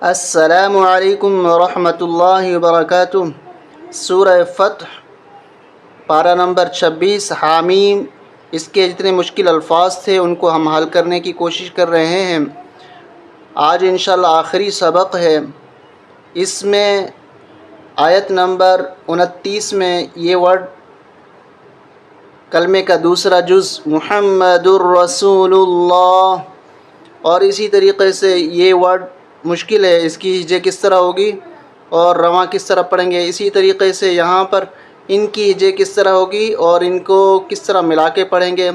السلام علیکم ورحمۃ اللہ وبرکاتہ۔ سورہ فتح پارہ نمبر 26 حامیم۔ اس کے جتنے مشکل الفاظ تھے ان کو ہم حل کرنے کی کوشش کر رہے ہیں۔ آج انشاءاللہ آخری سبق ہے۔ اس میں آیت نمبر 29 میں یہ ورڈ کلمے کا دوسرا جز محمد الرسول اللہ، اور اسی طریقے سے یہ ورڈ مشکل ہے، اس کی ہجے کس طرح ہوگی اور رواں کس طرح پڑھیں گے۔ اسی طریقے سے یہاں پر ان کی ہجے کس طرح ہوگی اور ان کو کس طرح ملا کے پڑھیں گے۔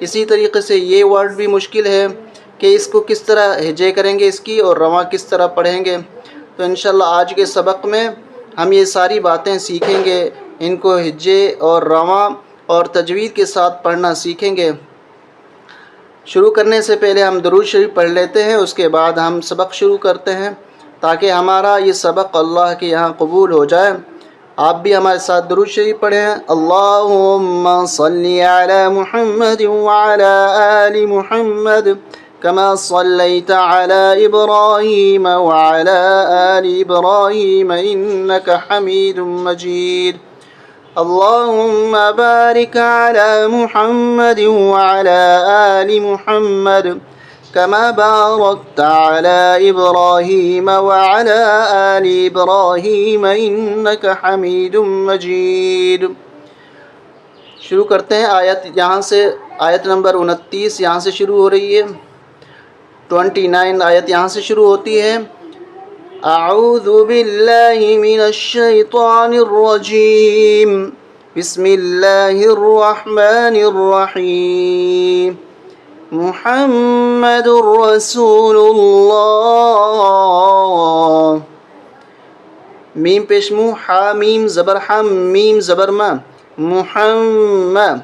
اسی طریقے سے یہ ورڈ بھی مشکل ہے کہ اس کو کس طرح ہجے کریں گے اس کی، اور رواں کس طرح پڑھیں گے۔ تو انشاءاللہ آج کے سبق میں ہم یہ ساری باتیں سیکھیں گے، ان کو ہجے اور رواں اور تجوید کے ساتھ پڑھنا سیکھیں گے۔ شروع کرنے سے پہلے ہم درود شریف پڑھ لیتے ہیں، اس کے بعد ہم سبق شروع کرتے ہیں تاکہ ہمارا یہ سبق اللہ کے یہاں قبول ہو جائے۔ آپ بھی ہمارے ساتھ درود شریف پڑھیں۔ اللہم صلی علی محمد وعلی آل محمد کما صلیت علی ابراہیم وعلی آل ابراہیم انک حمید مجید۔ اللهم بارك على محمد وعلى آل محمد كما باركت على إبراهيم وعلى آل إبراهيم إنك حميد مجيد۔ شروع کرتے ہیں آیت یہاں سے، آیت نمبر 29 یہاں سے شروع ہو رہی ہے، 29 آیت یہاں سے شروع ہوتی ہے۔ اعوذ باللہ من الشیطان الرجیم، بسم اللہ الرحمن الرحیم۔ محمد رسول اللہ، میم پیش مو، حامیم زبر حم، میم زبر ما، محمد،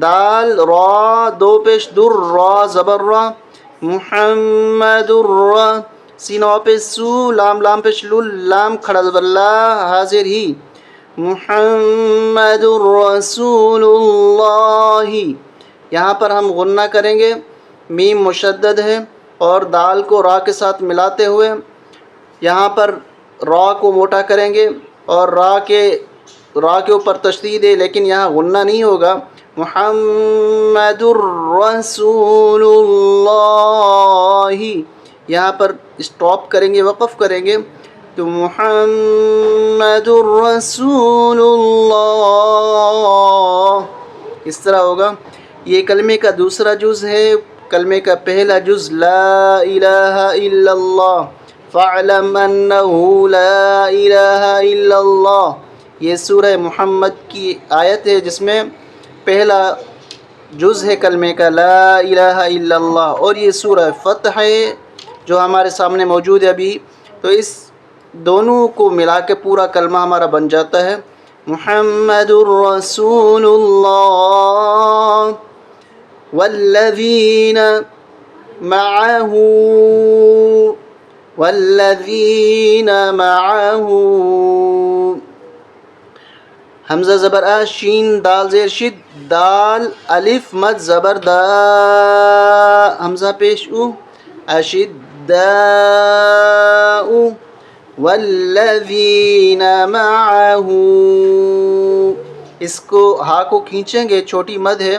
دال را دو پیش در، را زبر را، محمد الرا، سین واپس سو، لام لام پیش لول، لام کھڑا زبر لا، حاضر ہی، محمد الرسول اللہ۔ یہاں پر ہم غنہ کریں گے، میم مشدد ہے اور دال کو را کے ساتھ ملاتے ہوئے یہاں پر را کو موٹا کریں گے، اور را کے اوپر تشدید ہے لیکن یہاں غنہ نہیں ہوگا۔ محمد الرسول اللہ، یہاں پر اسٹاپ کریں گے، وقف کریں گے، تو محمد الرسول اللہ اس طرح ہوگا۔ یہ کلمے کا دوسرا جز ہے۔ کلمے کا پہلا جز لا الہ الا اللہ، فاعلم انہ لا الہ الا اللہ، یہ سورہ محمد کی آیت ہے جس میں پہلا جز ہے کلمے کا لا الہ الا اللہ، اور یہ سورہ فتح ہے جو ہمارے سامنے موجود ہے ابھی۔ تو اس دونوں کو ملا کے پورا کلمہ ہمارا بن جاتا ہے محمد الرسول اللہ والذین معہ، والذین معہ، حمزہ زبر آ، شین دال زیر شد، دال الف مد زبر دا، حمزہ پیش او، اشداء، والذین معہ، اس کو ہا کو کھینچیں گے، چھوٹی مد ہے،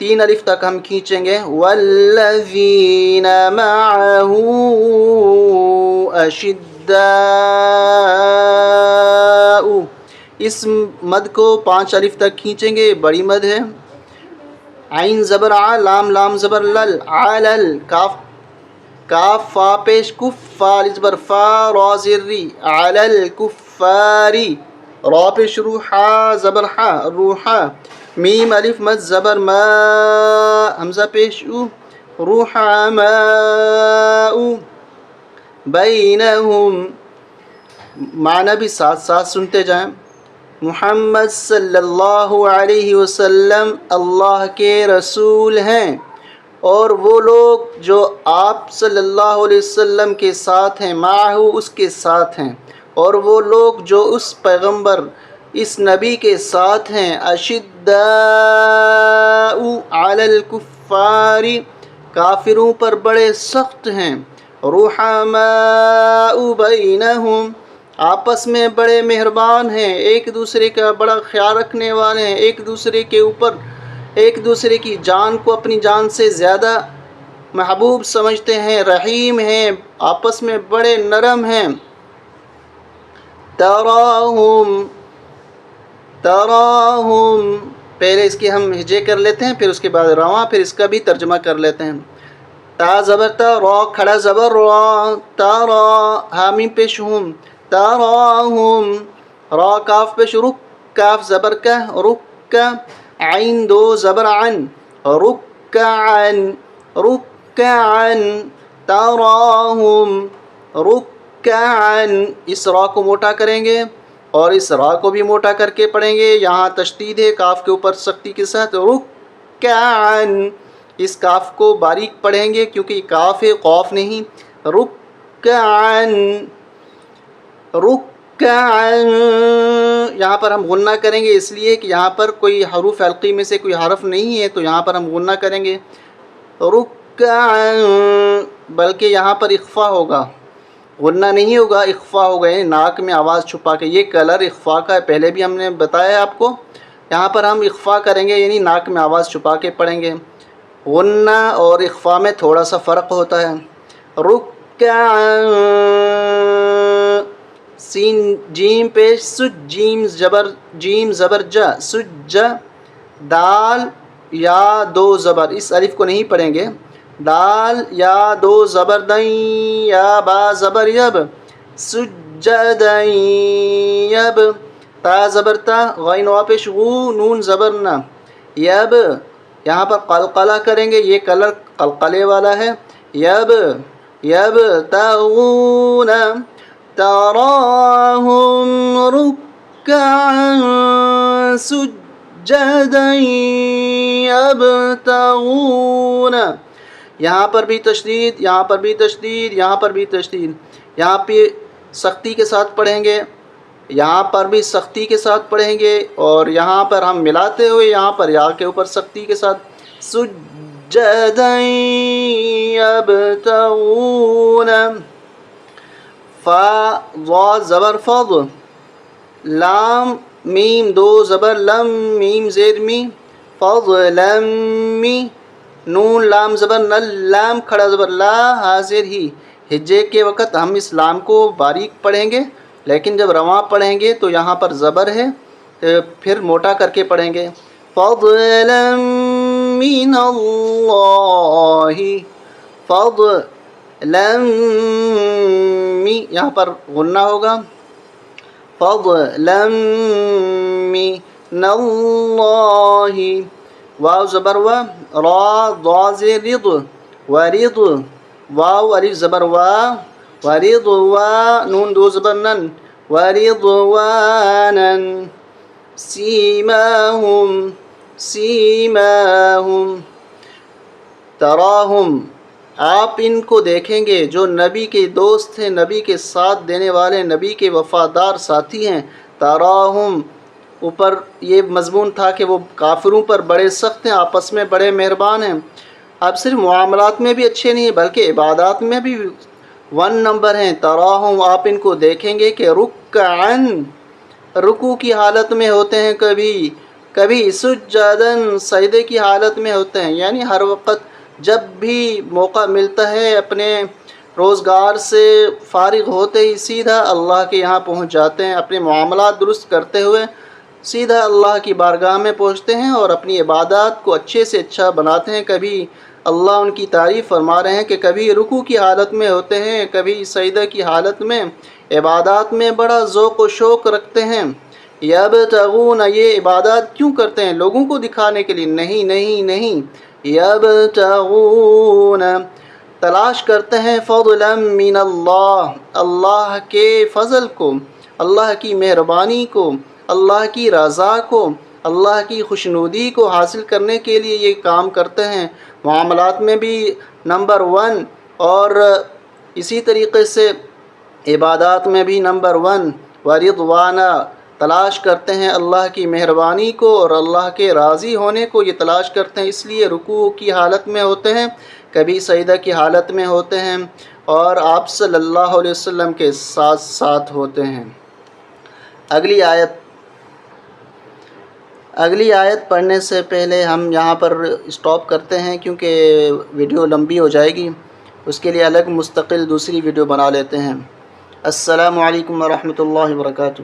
3 الف تک ہم کھینچیں گے، والذین معہ اشداء، اس مد کو 5 الف تک کھینچیں گے، بڑی مد ہے۔ عین زبر ع، لام لام زبر لل، علل، کاف کاف فا پیش کف، فا زبر فا، را زیر ری، علل کفاری، را پیش روحا زبر حا، روحا، میم الف مد زبر ما، حمزہ پیش او، روحا ماء، بینہم، معنی بھی ساتھ ساتھ سنتے جائیں۔ محمد صلی اللہ علیہ وسلم اللہ کے رسول ہیں، اور وہ لوگ جو آپ صلی اللہ علیہ وسلم کے ساتھ ہیں، معہ اس کے ساتھ ہیں، اور وہ لوگ جو اس پیغمبر اس نبی کے ساتھ ہیں، اشداء علی الکفار، کافروں پر بڑے سخت ہیں، رحماء بینہم، آپس میں بڑے مہربان ہیں، ایک دوسرے کا بڑا خیال رکھنے والے ہیں، ایک دوسرے کے اوپر ایک دوسرے کی جان کو اپنی جان سے زیادہ محبوب سمجھتے ہیں، رحیم ہیں، آپس میں بڑے نرم ہیں۔ تراہم پہلے اس کی ہم ہجے کر لیتے ہیں، پھر اس کے بعد رواں، پھر اس کا بھی ترجمہ کر لیتے ہیں۔ تا زبر تا، را کھڑا زبر را، تارا حامیم پیش ہم، تراہم، را کاف پیش رک، کاف زبر کا، رک، عین دو زبر عن، رکعن، رکعن، تراہم رکعن، اس را کو موٹا کریں گے اور اس را کو بھی موٹا کر کے پڑھیں گے، یہاں تشدید ہے کاف کے اوپر سختی کے ساتھ، رکعن، اس کاف کو باریک پڑھیں گے کیونکہ یہ کاف ہے قاف نہیں، رکعن، رکعن، یہاں پر ہم غنہ کریں گے اس لیے کہ یہاں پر کوئی حروف حلقی میں سے کوئی حرف نہیں ہے، تو یہاں پر ہم غنہ کریں گے رکعن، بلکہ یہاں پر اخفا ہوگا، غنہ نہیں ہوگا، اخفا ہوگا، یعنی ناک میں آواز چھپا کے، یہ کلر اخفا کا ہے، پہلے بھی ہم نے بتایا آپ کو، یہاں پر ہم اخفا کریں گے یعنی ناک میں آواز چھپا کے پڑھیں گے۔ غنہ اور اخفا میں تھوڑا سا فرق ہوتا ہے۔ رکعن، سین جیم پیش سج، جیم زبر جا، سج، دال یا دو زبر، اس الف کو نہیں پڑھیں گے، دال یا دو زبر دین، یا با زبر یب، سجدین یب، تا زبر تا، غین وا پیش غو، نون زبر نہ، یب، یہاں پر قلقلہ کریں گے، یہ کلر قلقلے والا ہے، یب، یب تغون، تراہم رکعا سجدا یبتغون، یہاں پر بھی تشدید، یہاں پر بھی تشدید، یہاں پر بھی تشدید، یہاں پہ سختی کے ساتھ پڑھیں گے، یہاں پر بھی سختی کے ساتھ پڑھیں گے، اور یہاں پر ہم ملاتے ہوئے یہاں پر یا کے اوپر سختی کے ساتھ، سجدا یبتغون، فا ضا زبر فض، لام میم دو زبر لم، میم زیر می، فضلم می، نون لام زبر نل، لام کھڑا زبر لا، حاضر ہی، ہجے کے وقت ہم اس لام کو باریک پڑھیں گے، لیکن جب رواں پڑھیں گے تو یہاں پر زبر ہے، پھر موٹا کر کے پڑھیں گے، فضلا من اللہ، فضلا یہاں پر غنہ ہوگا، فضلا من اللہ، واو زبر وا، را ضا زیر رض، ورض، واو الف زبر وا، ورضوا، نون دو زبر نن، ورضوانا، سیماہم، سیماہم، تراہم، آپ ان کو دیکھیں گے جو نبی کے دوست ہیں، نبی کے ساتھ دینے والے، نبی کے وفادار ساتھی ہیں، تراہم، اوپر یہ مضمون تھا کہ وہ کافروں پر بڑے سخت ہیں، آپس میں بڑے مہربان ہیں۔ اب صرف معاملات میں بھی اچھے نہیں بلکہ عبادات میں بھی 1 نمبر ہیں۔ تراہم، آپ ان کو دیکھیں گے کہ رکعن، رکوع کی حالت میں ہوتے ہیں، کبھی سجدن، سجدے کی حالت میں ہوتے ہیں، یعنی ہر وقت جب بھی موقع ملتا ہے اپنے روزگار سے فارغ ہوتے ہی سیدھا اللہ کے یہاں پہنچ جاتے ہیں، اپنے معاملات درست کرتے ہوئے سیدھا اللہ کی بارگاہ میں پہنچتے ہیں اور اپنی عبادات کو اچھے سے اچھا بناتے ہیں۔ کبھی اللہ ان کی تعریف فرما رہے ہیں کہ کبھی رکوع کی حالت میں ہوتے ہیں، کبھی سجدہ کی حالت میں، عبادات میں بڑا ذوق و شوق رکھتے ہیں۔ یبتغون، یہ عبادات کیوں کرتے ہیں؟ لوگوں کو دکھانے کے لیے؟ نہیں نہیں نہیں، یبتغون، تلاش کرتے ہیں، فضلا من اللہ، اللہ کے فضل کو، اللہ کی مہربانی کو، اللہ کی رضا کو، اللہ کی خوشنودی کو حاصل کرنے کے لیے یہ کام کرتے ہیں۔ معاملات میں بھی نمبر 1، اور اسی طریقے سے عبادات میں بھی نمبر 1، ورضوانا، تلاش کرتے ہیں اللہ کی مہربانی کو اور اللہ کے راضی ہونے کو، یہ تلاش کرتے ہیں، اس لیے رکوع کی حالت میں ہوتے ہیں، کبھی سجدہ کی حالت میں ہوتے ہیں، اور آپ صلی اللہ علیہ وسلم کے ساتھ ساتھ ہوتے ہیں۔ اگلی آیت پڑھنے سے پہلے ہم یہاں پر اسٹاپ کرتے ہیں کیونکہ ویڈیو لمبی ہو جائے گی، اس کے لیے الگ مستقل دوسری ویڈیو بنا لیتے ہیں۔ السلام علیکم ورحمۃ اللہ وبرکاتہ۔